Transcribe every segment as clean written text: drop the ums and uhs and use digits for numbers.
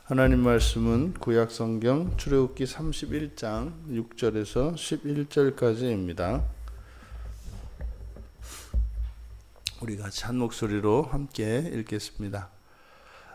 하나님 말씀은 구약 성경 출애굽기 31장 6절에서 11절까지입니다. 우리 같이 한 목소리로 함께 읽겠습니다.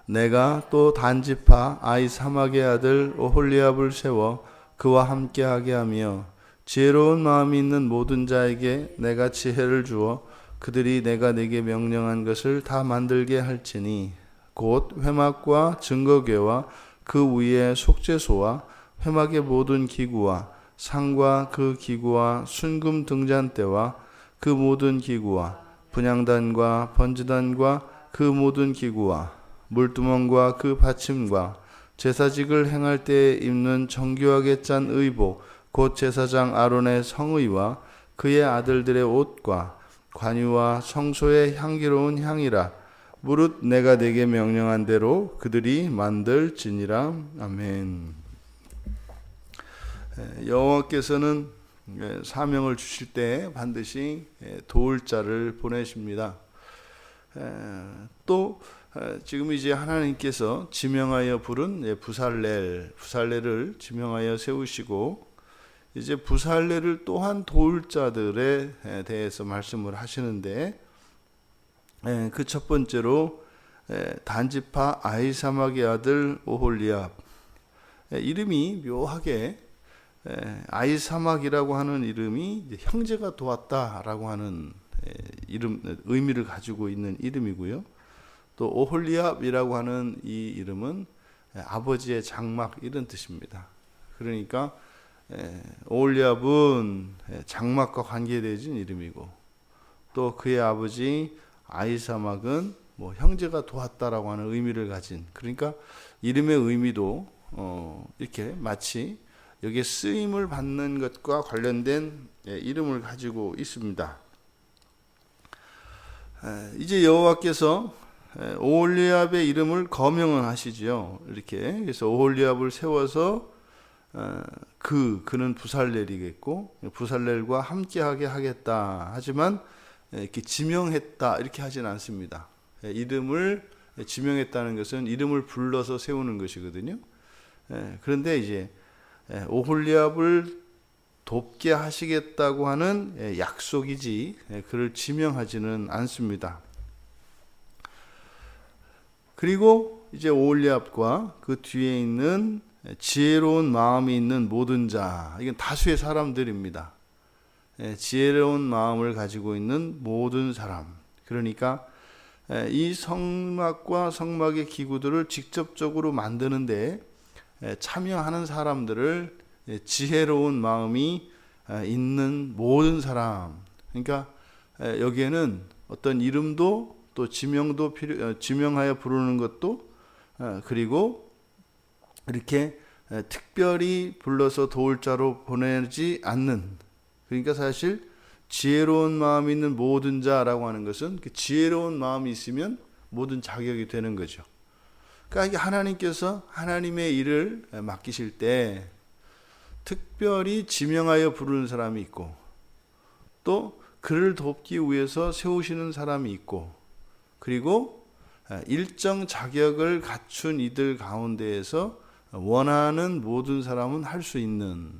내가 또 단지파 아히사막의 아들 오홀리압을 세워 그와 함께하게 하며 지혜로운 마음이 있는 모든 자에게 내가 지혜를 주어 그들이 내가 내게 명령한 것을 다 만들게 할지니 곧 회막과 증거궤와 그 위에 속죄소와 회막의 모든 기구와 상과 그 기구와 순금 등잔대와 그 모든 기구와 분향단과 번제단과 그 모든 기구와 물두멍과 그 받침과 제사직을 행할 때에 입는 정교하게 짠 의복 곧 제사장 아론의 성의와 그의 아들들의 옷과 관유와 성소의 향기로운 향이라 무릇 내가 내게 명령한 대로 그들이 만들지니라. 아멘. 여호와께서는 사명을 주실 때 반드시 도울 자를 보내십니다. 또 지금 이제 하나님께서 지명하여 부른 부살렐을 지명하여 세우시고 이제 부살렐을 또한 도울 자들에 대해서 말씀을 하시는데 그 첫 번째로 단지파 아히사막의 아들 오홀리압, 이름이 묘하게 아히사막이라고 하는 이름이 형제가 도왔다라고 하는 의미를 가지고 있는 이름이고요. 또 오홀리압이라고 하는 이 이름은 아버지의 장막 이런 뜻입니다. 그러니까 오홀리압은 장막과 관계되어진 이름이고 또 그의 아버지 아히사막은 형제가 도왔다라고 하는 의미를 가진, 그러니까 이름의 의미도 이렇게 마치 여기에 쓰임을 받는 것과 관련된 이름을 가지고 있습니다. 이제 여호와께서 오홀리압의 이름을 거명을 하시지요. 이렇게 그래서 오홀리압을 세워서 그는 부살렐이겠고 부살렐과 함께하게 하겠다. 하지만 이렇게 지명했다 이렇게 하진 않습니다. 이름을 지명했다는 것은 이름을 불러서 세우는 것이거든요. 그런데 이제 오홀리압을 돕게 하시겠다고 하는 약속이지 그를 지명하지는 않습니다. 그리고 이제 오홀리압과 그 뒤에 있는 지혜로운 마음이 있는 모든 자, 이건 다수의 사람들입니다. 지혜로운 마음을 가지고 있는 모든 사람, 그러니까 이 성막과 성막의 기구들을 직접적으로 만드는데 참여하는 사람들을 지혜로운 마음이 있는 모든 사람, 그러니까 여기에는 어떤 이름도 또 지명도 지명하여 부르는 것도 그리고 이렇게 특별히 불러서 도울 자로 보내지 않는, 그러니까 사실 지혜로운 마음이 있는 모든 자라고 하는 것은 그 지혜로운 마음이 있으면 모든 자격이 되는 거죠. 그러니까 하나님께서 하나님의 일을 맡기실 때 특별히 지명하여 부르는 사람이 있고 또 그를 돕기 위해서 세우시는 사람이 있고 그리고 일정 자격을 갖춘 이들 가운데에서 원하는 모든 사람은 할 수 있는,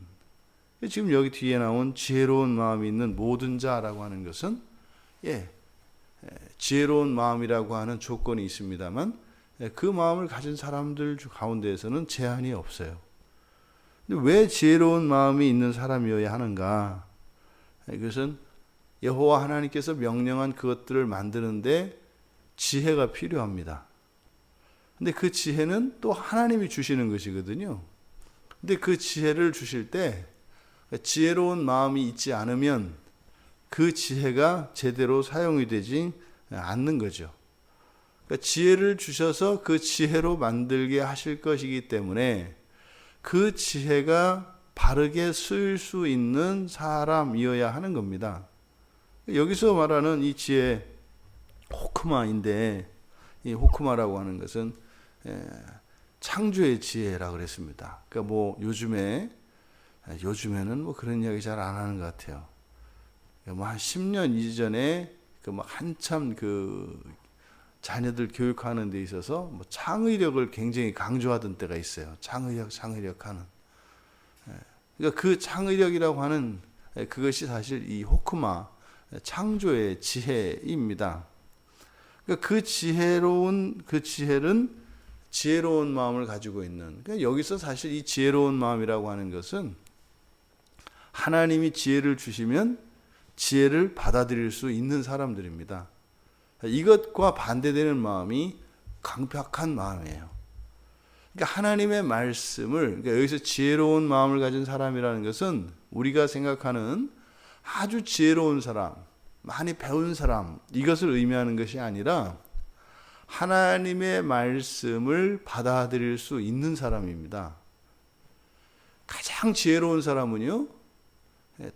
지금 여기 뒤에 나온 지혜로운 마음이 있는 모든 자라고 하는 것은 지혜로운 마음이라고 하는 조건이 있습니다만 그 마음을 가진 사람들 가운데에서는 제한이 없어요. 근데 왜 지혜로운 마음이 있는 사람이어야 하는가? 이것은 여호와 하나님께서 명령한 그것들을 만드는데 지혜가 필요합니다. 근데 그 지혜는 또 하나님이 주시는 것이거든요. 근데 그 지혜를 주실 때 지혜로운 마음이 있지 않으면 그 지혜가 제대로 사용이 되지 않는 거죠. 그러니까 지혜를 주셔서 그 지혜로 만들게 하실 것이기 때문에 그 지혜가 바르게 쓰일 수 있는 사람이어야 하는 겁니다. 여기서 말하는 이 지혜 호크마인데, 이 호크마라고 하는 것은 창조의 지혜라고 그랬습니다. 그러니까 요즘에는 그런 이야기 잘 안 하는 것 같아요. 한 10년 이전에 한참 자녀들 교육하는 데 있어서 뭐 창의력을 굉장히 강조하던 때가 있어요. 창의력 하는. 그러니까 그 창의력이라고 하는 그것이 사실 이 호크마, 창조의 지혜입니다. 그러니까 그 지혜는 지혜로운 마음을 가지고 있는. 그러니까 여기서 사실 이 지혜로운 마음이라고 하는 것은 하나님이 지혜를 주시면 지혜를 받아들일 수 있는 사람들입니다. 이것과 반대되는 마음이 강팍한 마음이에요. 그러니까 하나님의 말씀을, 그러니까 여기서 지혜로운 마음을 가진 사람이라는 것은 우리가 생각하는 아주 지혜로운 사람, 많이 배운 사람, 이것을 의미하는 것이 아니라 하나님의 말씀을 받아들일 수 있는 사람입니다. 가장 지혜로운 사람은요,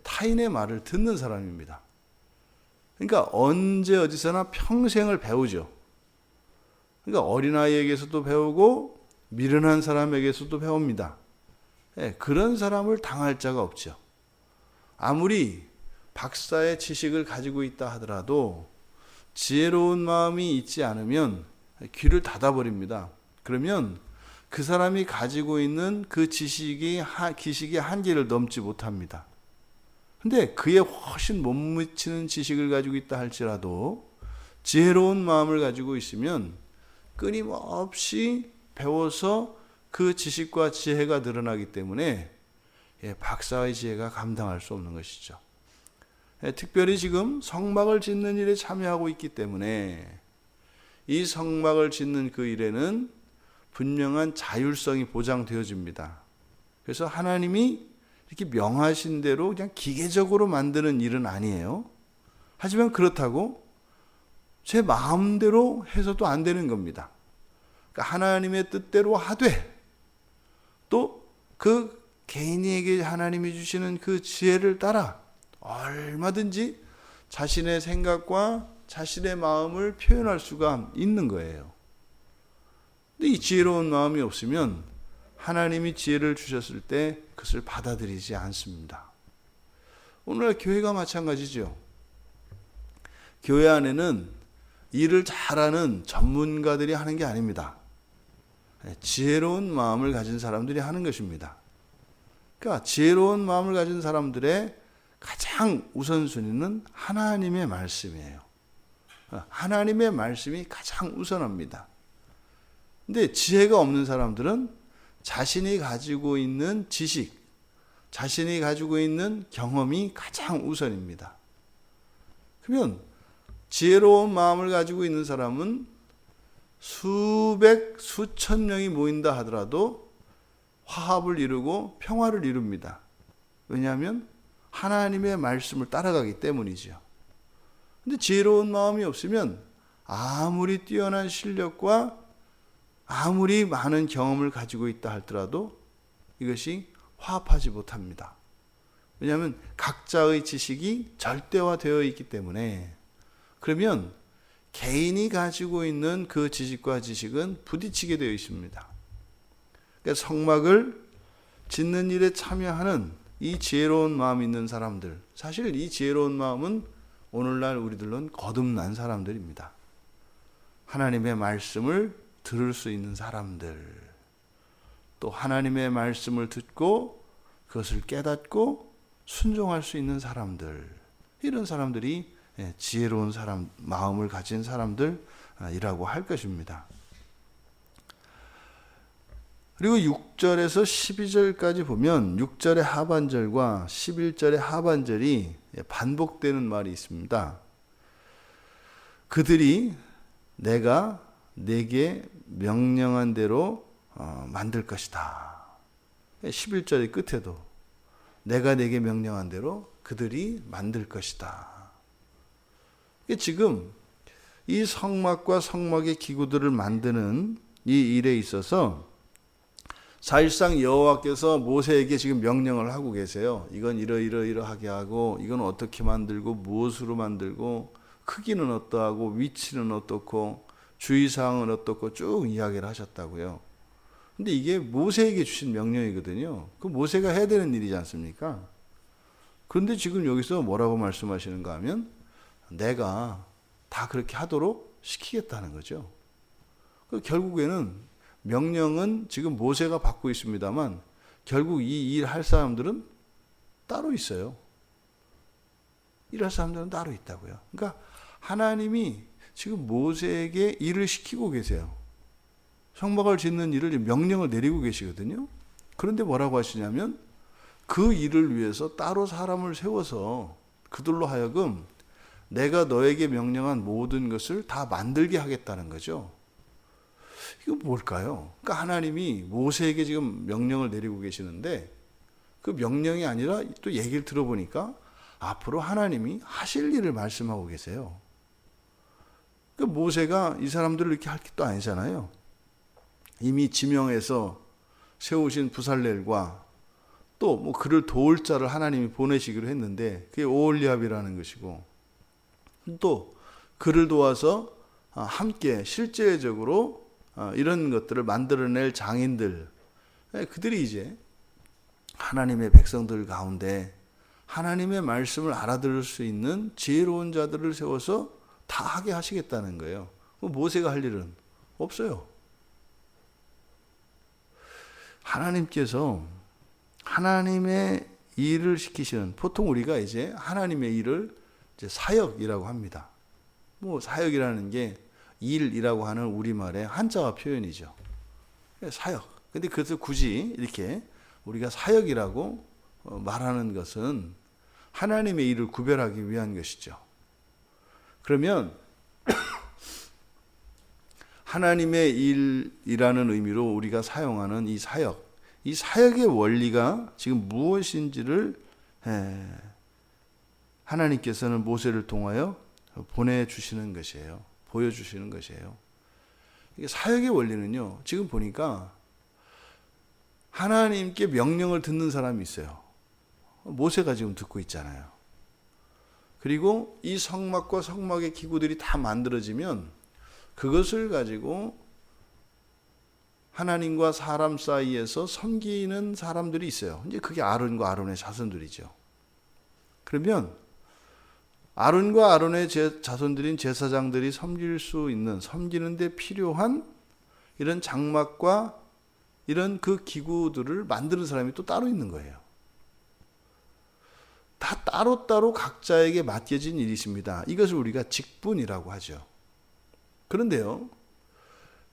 타인의 말을 듣는 사람입니다. 그러니까 언제 어디서나 평생을 배우죠. 그러니까 어린아이에게서도 배우고 미련한 사람에게서도 배웁니다. 그런 사람을 당할 자가 없죠. 아무리 박사의 지식을 가지고 있다 하더라도 지혜로운 마음이 있지 않으면 귀를 닫아버립니다. 그러면 그 사람이 가지고 있는 그 지식이 한계를 넘지 못합니다. 근데 그에 훨씬 못 미치는 지식을 가지고 있다 할지라도 지혜로운 마음을 가지고 있으면 끊임없이 배워서 그 지식과 지혜가 늘어나기 때문에 박사의 지혜가 감당할 수 없는 것이죠. 특별히 지금 성막을 짓는 일에 참여하고 있기 때문에 이 성막을 짓는 그 일에는 분명한 자율성이 보장되어집니다. 그래서 하나님이 이렇게 명하신 대로 그냥 기계적으로 만드는 일은 아니에요. 하지만 그렇다고 제 마음대로 해서도 안 되는 겁니다. 그러니까 하나님의 뜻대로 하되 또 그 개인에게 하나님이 주시는 그 지혜를 따라 얼마든지 자신의 생각과 자신의 마음을 표현할 수가 있는 거예요. 근데 이 지혜로운 마음이 없으면 하나님이 지혜를 주셨을 때 그것을 받아들이지 않습니다. 오늘날 교회가 마찬가지죠. 교회 안에는 일을 잘하는 전문가들이 하는 게 아닙니다. 지혜로운 마음을 가진 사람들이 하는 것입니다. 그러니까 지혜로운 마음을 가진 사람들의 가장 우선순위는 하나님의 말씀이에요. 하나님의 말씀이 가장 우선합니다. 근데 지혜가 없는 사람들은 자신이 가지고 있는 지식, 자신이 가지고 있는 경험이 가장 우선입니다. 그러면 지혜로운 마음을 가지고 있는 사람은 수백, 수천 명이 모인다 하더라도 화합을 이루고 평화를 이룹니다. 왜냐하면 하나님의 말씀을 따라가기 때문이죠. 근데 지혜로운 마음이 없으면 아무리 뛰어난 실력과 아무리 많은 경험을 가지고 있다 할지라도 이것이 화합하지 못합니다. 왜냐하면 각자의 지식이 절대화되어 있기 때문에. 그러면 개인이 가지고 있는 그 지식과 지식은 부딪히게 되어 있습니다. 그러니까 성막을 짓는 일에 참여하는 이 지혜로운 마음이 있는 사람들, 사실 이 지혜로운 마음은 오늘날 우리들은 거듭난 사람들입니다. 하나님의 말씀을 들을 수 있는 사람들, 또 하나님의 말씀을 듣고 그것을 깨닫고 순종할 수 있는 사람들, 이런 사람들이 지혜로운 사람, 마음을 가진 사람들이라고 할 것입니다. 그리고 6절에서 12절까지 보면 6절의 하반절과 11절의 하반절이 반복되는 말이 있습니다. 그들이 내가 내게 명령한 대로 만들 것이다. 11절의 끝에도 내가 내게 명령한 대로 그들이 만들 것이다. 지금 이 성막과 성막의 기구들을 만드는 이 일에 있어서 사실상 여호와께서 모세에게 지금 명령을 하고 계세요. 이건 이러하게 하고, 이건 어떻게 만들고, 무엇으로 만들고, 크기는 어떠하고, 위치는 어떻고, 주의사항은 어떻고 쭉 이야기를 하셨다고요. 근데 이게 모세에게 주신 명령이거든요. 그 모세가 해야 되는 일이지 않습니까? 그런데 지금 여기서 뭐라고 말씀하시는가 하면 내가 다 그렇게 하도록 시키겠다는 거죠. 결국에는 명령은 지금 모세가 받고 있습니다만 결국 이 일 할 사람들은 따로 있어요. 일할 사람들은 따로 있다고요. 그러니까 하나님이 지금 모세에게 일을 시키고 계세요. 성막을 짓는 일을 명령을 내리고 계시거든요. 그런데 뭐라고 하시냐면 그 일을 위해서 따로 사람을 세워서 그들로 하여금 내가 너에게 명령한 모든 것을 다 만들게 하겠다는 거죠. 이거 뭘까요? 그러니까 하나님이 모세에게 지금 명령을 내리고 계시는데 그 명령이 아니라 또 얘기를 들어보니까 앞으로 하나님이 하실 일을 말씀하고 계세요. 그러니까 모세가 이 사람들을 이렇게 할 것도 아니잖아요. 이미 지명해서 세우신 부살렐과 또 뭐 그를 도울 자를 하나님이 보내시기로 했는데 그게 오홀리압이라는 것이고 또 그를 도와서 함께 실제적으로 이런 것들을 만들어낼 장인들, 그들이 이제 하나님의 백성들 가운데 하나님의 말씀을 알아들을 수 있는 지혜로운 자들을 세워서 다 하게 하시겠다는 거예요. 모세가 할 일은 없어요. 하나님께서 하나님의 일을 시키시는, 보통 우리가 이제 하나님의 일을 이제 사역이라고 합니다. 뭐 사역이라는 게 일이라고 하는 우리말의 한자어 표현이죠. 사역. 근데 그것을 굳이 이렇게 우리가 사역이라고 말하는 것은 하나님의 일을 구별하기 위한 것이죠. 그러면 하나님의 일이라는 의미로 우리가 사용하는 이 사역의 원리가 지금 무엇인지를 하나님께서는 모세를 통하여 보내주시는 것이에요. 보여주시는 것이에요. 이게 사역의 원리는요, 지금 보니까 하나님께 명령을 듣는 사람이 있어요. 모세가 지금 듣고 있잖아요. 그리고 이 성막과 성막의 기구들이 다 만들어지면 그것을 가지고 하나님과 사람 사이에서 섬기는 사람들이 있어요. 이제 그게 아론과 아론의 자손들이죠. 그러면 아론과 아론의 자손들인 제사장들이 섬길 수 있는, 섬기는 데 필요한 이런 장막과 이런 그 기구들을 만드는 사람이 또 따로 있는 거예요. 다 따로따로 각자에게 맡겨진 일이십니다. 이것을 우리가 직분이라고 하죠. 그런데요,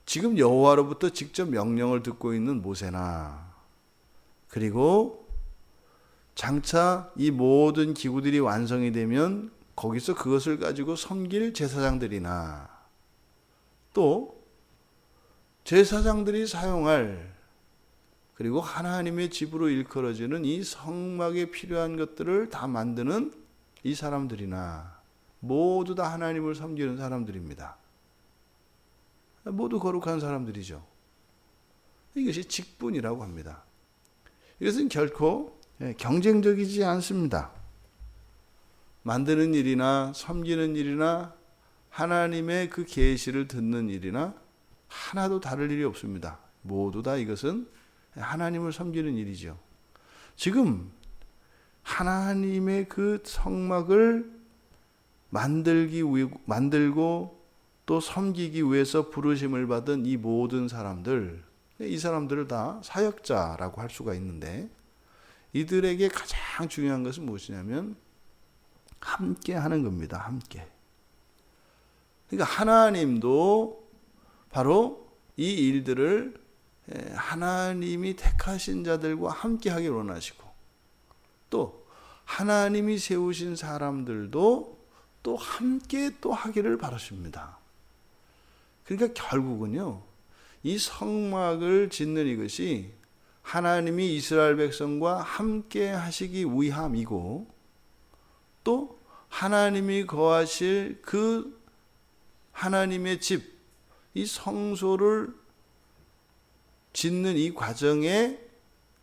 지금 여호와로부터 직접 명령을 듣고 있는 모세나, 그리고 장차 이 모든 기구들이 완성이 되면 거기서 그것을 가지고 섬길 제사장들이나, 또 제사장들이 사용할, 그리고 하나님의 집으로 일컬어지는 이 성막에 필요한 것들을 다 만드는 이 사람들이나 모두 다 하나님을 섬기는 사람들입니다. 모두 거룩한 사람들이죠. 이것이 직분이라고 합니다. 이것은 결코 경쟁적이지 않습니다. 만드는 일이나 섬기는 일이나 하나님의 그 계시를 듣는 일이나 하나도 다를 일이 없습니다. 모두 다 이것은 하나님을 섬기는 일이죠. 지금 하나님의 그 성막을 만들고 또 섬기기 위해서 부르심을 받은 이 모든 사람들, 이 사람들을 다 사역자라고 할 수가 있는데, 이들에게 가장 중요한 것은 무엇이냐면 함께 하는 겁니다. 함께. 그러니까 하나님도 바로 이 일들을 하나님이 택하신 자들과 함께 하길 원하시고, 또 하나님이 세우신 사람들도 또 함께 또 하기를 바라십니다. 그러니까 결국은요, 이 성막을 짓는 이것이 하나님이 이스라엘 백성과 함께 하시기 위함이고, 또 하나님이 거하실 그 하나님의 집, 이 성소를 짓는 이 과정에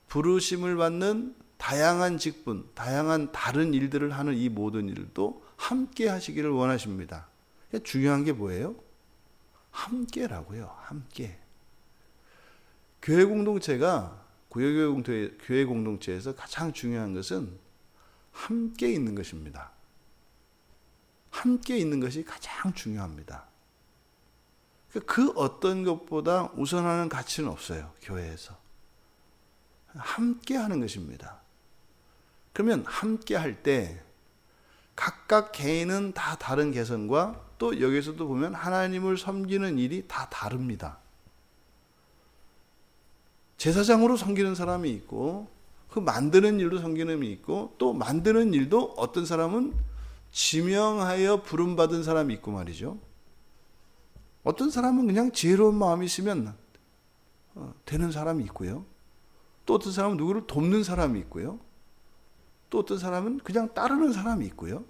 부르심을 받는 다양한 직분, 다양한 다른 일들을 하는 이 모든 일도 함께 하시기를 원하십니다. 중요한 게 뭐예요? 함께라고요. 함께. 교회 공동체가, 교회 공동체에서 가장 중요한 것은 함께 있는 것입니다. 함께 있는 것이 가장 중요합니다. 그 어떤 것보다 우선하는 가치는 없어요. 교회에서. 함께 하는 것입니다. 그러면 함께 할 때 각각 개인은 다 다른 개성과 또 여기서도 보면 하나님을 섬기는 일이 다 다릅니다. 제사장으로 섬기는 사람이 있고 그 만드는 일도 섬기는 일이 있고 또 만드는 일도 어떤 사람은 지명하여 부름받은 사람이 있고 말이죠. 어떤 사람은 그냥 지혜로운 마음이 있으면 되는 사람이 있고요. 또 어떤 사람은 누구를 돕는 사람이 있고요. 또 어떤 사람은 그냥 따르는 사람이 있고요.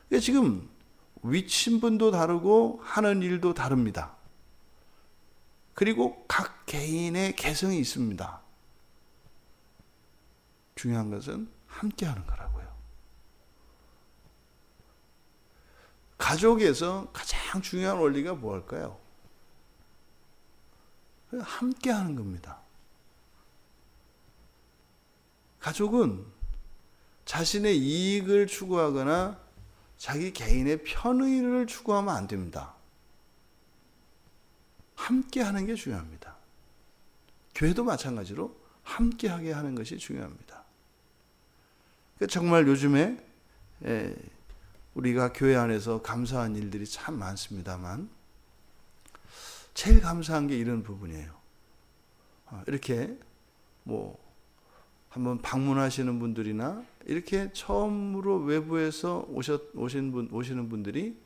그러니까 지금 위친분도 다르고 하는 일도 다릅니다. 그리고 각 개인의 개성이 있습니다. 중요한 것은 함께 하는 거라고요. 가족에서 가장 중요한 원리가 뭘까요? 함께 하는 겁니다. 가족은 자신의 이익을 추구하거나 자기 개인의 편의를 추구하면 안 됩니다. 함께 하는 게 중요합니다. 교회도 마찬가지로 함께 하게 하는 것이 중요합니다. 정말 요즘에 우리가 교회 안에서 감사한 일들이 참 많습니다만 제일 감사한 게 이런 부분이에요. 이렇게 한번 방문하시는 분들이나 이렇게 처음으로 외부에서 오시는 분들이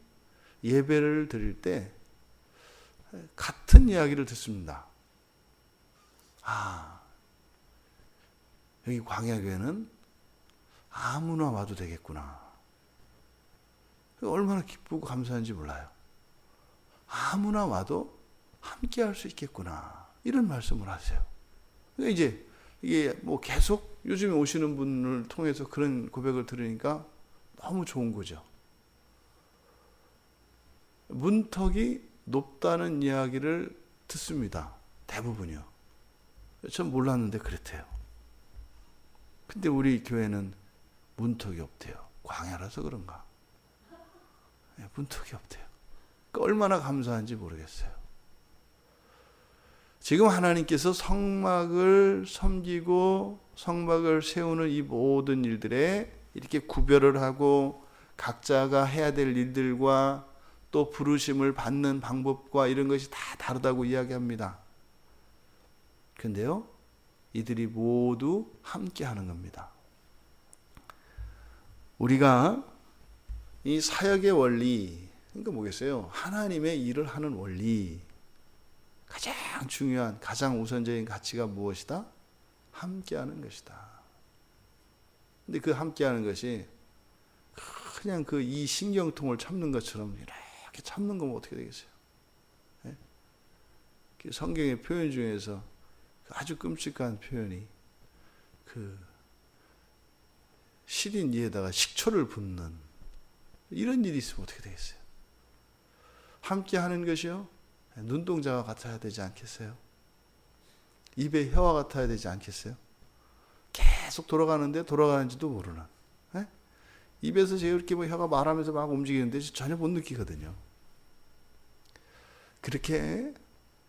예배를 드릴 때 같은 이야기를 듣습니다. 여기 광야교회는 아무나 와도 되겠구나. 얼마나 기쁘고 감사한지 몰라요. 아무나 와도 함께 할 수 있겠구나. 이런 말씀을 하세요. 그러니까 이제 이게 계속 요즘에 오시는 분을 통해서 그런 고백을 들으니까 너무 좋은 거죠. 문턱이 높다는 이야기를 듣습니다. 대부분이요. 전 몰랐는데 그랬대요. 근데 우리 교회는 문턱이 없대요. 광야라서 그런가? 문턱이 없대요. 그러니까 얼마나 감사한지 모르겠어요. 지금 하나님께서 성막을 섬기고 성막을 세우는 이 모든 일들에 이렇게 구별을 하고 각자가 해야 될 일들과 또 부르심을 받는 방법과 이런 것이 다 다르다고 이야기합니다. 그런데요, 이들이 모두 함께 하는 겁니다. 우리가 이 사역의 원리, 그러니까 뭐겠어요? 하나님의 일을 하는 원리, 가장 중요한, 가장 우선적인 가치가 무엇이다? 함께하는 것이다. 근데 그 함께하는 것이 그냥 그 이 신경통을 참는 것처럼 이렇게 참는 거면 어떻게 되겠어요? 네? 성경의 표현 중에서 아주 끔찍한 표현이 그 시린 이에다가 식초를 붓는 이런 일이 있으면 어떻게 되겠어요? 함께하는 것이요? 눈동자와 같아야 되지 않겠어요? 입에 혀와 같아야 되지 않겠어요? 계속 돌아가는데 돌아가는지도 모르는. 네? 입에서 이렇게 혀가 말하면서 막 움직이는데 전혀 못 느끼거든요. 그렇게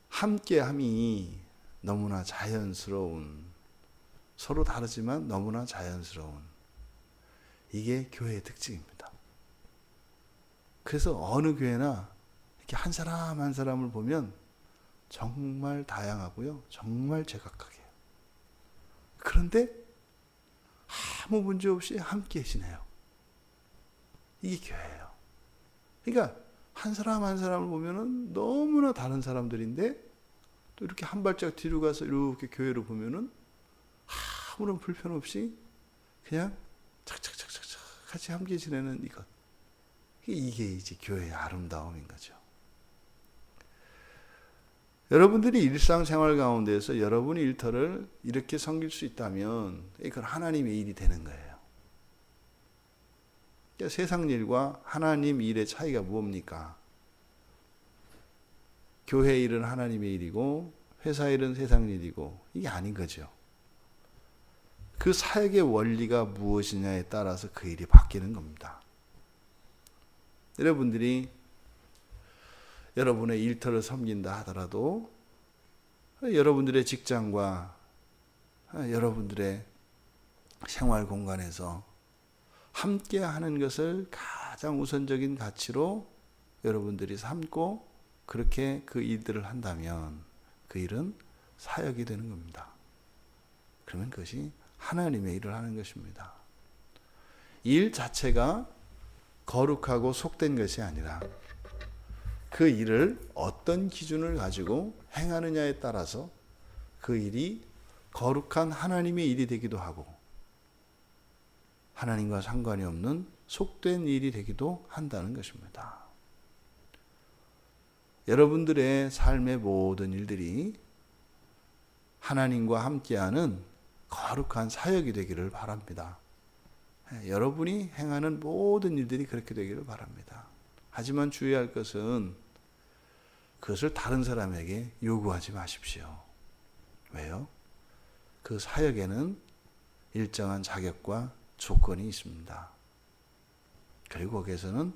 함께함이 너무나 자연스러운, 서로 다르지만 너무나 자연스러운, 이게 교회의 특징입니다. 그래서 어느 교회나 이렇게 한 사람 한 사람을 보면 정말 다양하고요. 정말 제각각이에요. 그런데 아무 문제 없이 함께 지내요. 이게 교회예요. 그러니까 한 사람 한 사람을 보면은 너무나 다른 사람들인데 또 이렇게 한 발짝 뒤로 가서 이렇게 교회를 보면은 아무런 불편 없이 그냥 착착착착착 같이 함께 지내는 이것. 이게 이제 교회의 아름다움인 거죠. 여러분들이 일상생활 가운데서 여러분의 일터를 이렇게 섬길 수 있다면 그건 하나님의 일이 되는 거예요. 그러니까 세상 일과 하나님 일의 차이가 뭡니까? 교회 일은 하나님의 일이고 회사 일은 세상 일이고 이게 아닌 거죠. 그 사역의 원리가 무엇이냐에 따라서 그 일이 바뀌는 겁니다. 여러분들이 여러분의 일터를 섬긴다 하더라도 여러분들의 직장과 여러분들의 생활 공간에서 함께 하는 것을 가장 우선적인 가치로 여러분들이 삼고 그렇게 그 일들을 한다면 그 일은 사역이 되는 겁니다. 그러면 그것이 하나님의 일을 하는 것입니다. 일 자체가 거룩하고 속된 것이 아니라 그 일을 어떤 기준을 가지고 행하느냐에 따라서 그 일이 거룩한 하나님의 일이 되기도 하고 하나님과 상관이 없는 속된 일이 되기도 한다는 것입니다. 여러분들의 삶의 모든 일들이 하나님과 함께하는 거룩한 사역이 되기를 바랍니다. 여러분이 행하는 모든 일들이 그렇게 되기를 바랍니다. 하지만 주의할 것은 그것을 다른 사람에게 요구하지 마십시오. 왜요? 그 사역에는 일정한 자격과 조건이 있습니다. 그리고 거기에서는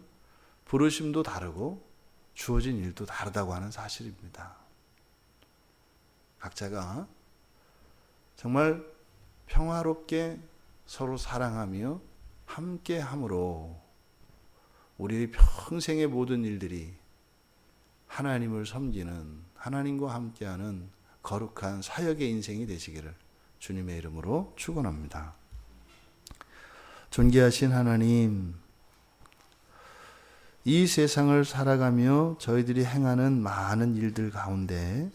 부르심도 다르고 주어진 일도 다르다고 하는 사실입니다. 각자가 정말 평화롭게 서로 사랑하며 함께함으로 우리의 평생의 모든 일들이 하나님을 섬기는 하나님과 함께하는 거룩한 사역의 인생이 되시기를 주님의 이름으로 축원합니다. 존귀하신 하나님, 이 세상을 살아가며 저희들이 행하는 많은 일들 가운데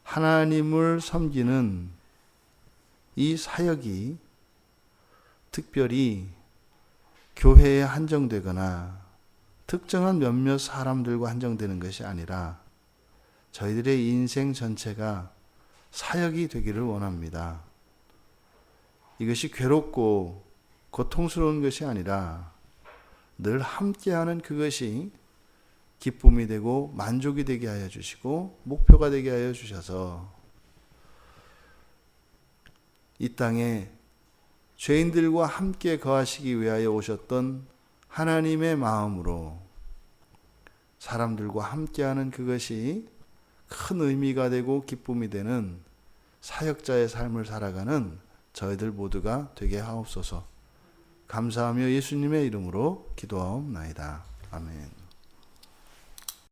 하나님을 섬기는 이 사역이 특별히 교회에 한정되거나 특정한 몇몇 사람들과 한정되는 것이 아니라 저희들의 인생 전체가 사역이 되기를 원합니다. 이것이 괴롭고 고통스러운 것이 아니라 늘 함께하는 그것이 기쁨이 되고 만족이 되게 하여 주시고 목표가 되게 하여 주셔서 이 땅에 죄인들과 함께 거하시기 위하여 오셨던 하나님의 마음으로 사람들과 함께하는 그것이 큰 의미가 되고 기쁨이 되는 사역자의 삶을 살아가는 저희들 모두가 되게 하옵소서. 감사하며 예수님의 이름으로 기도하옵나이다. 아멘.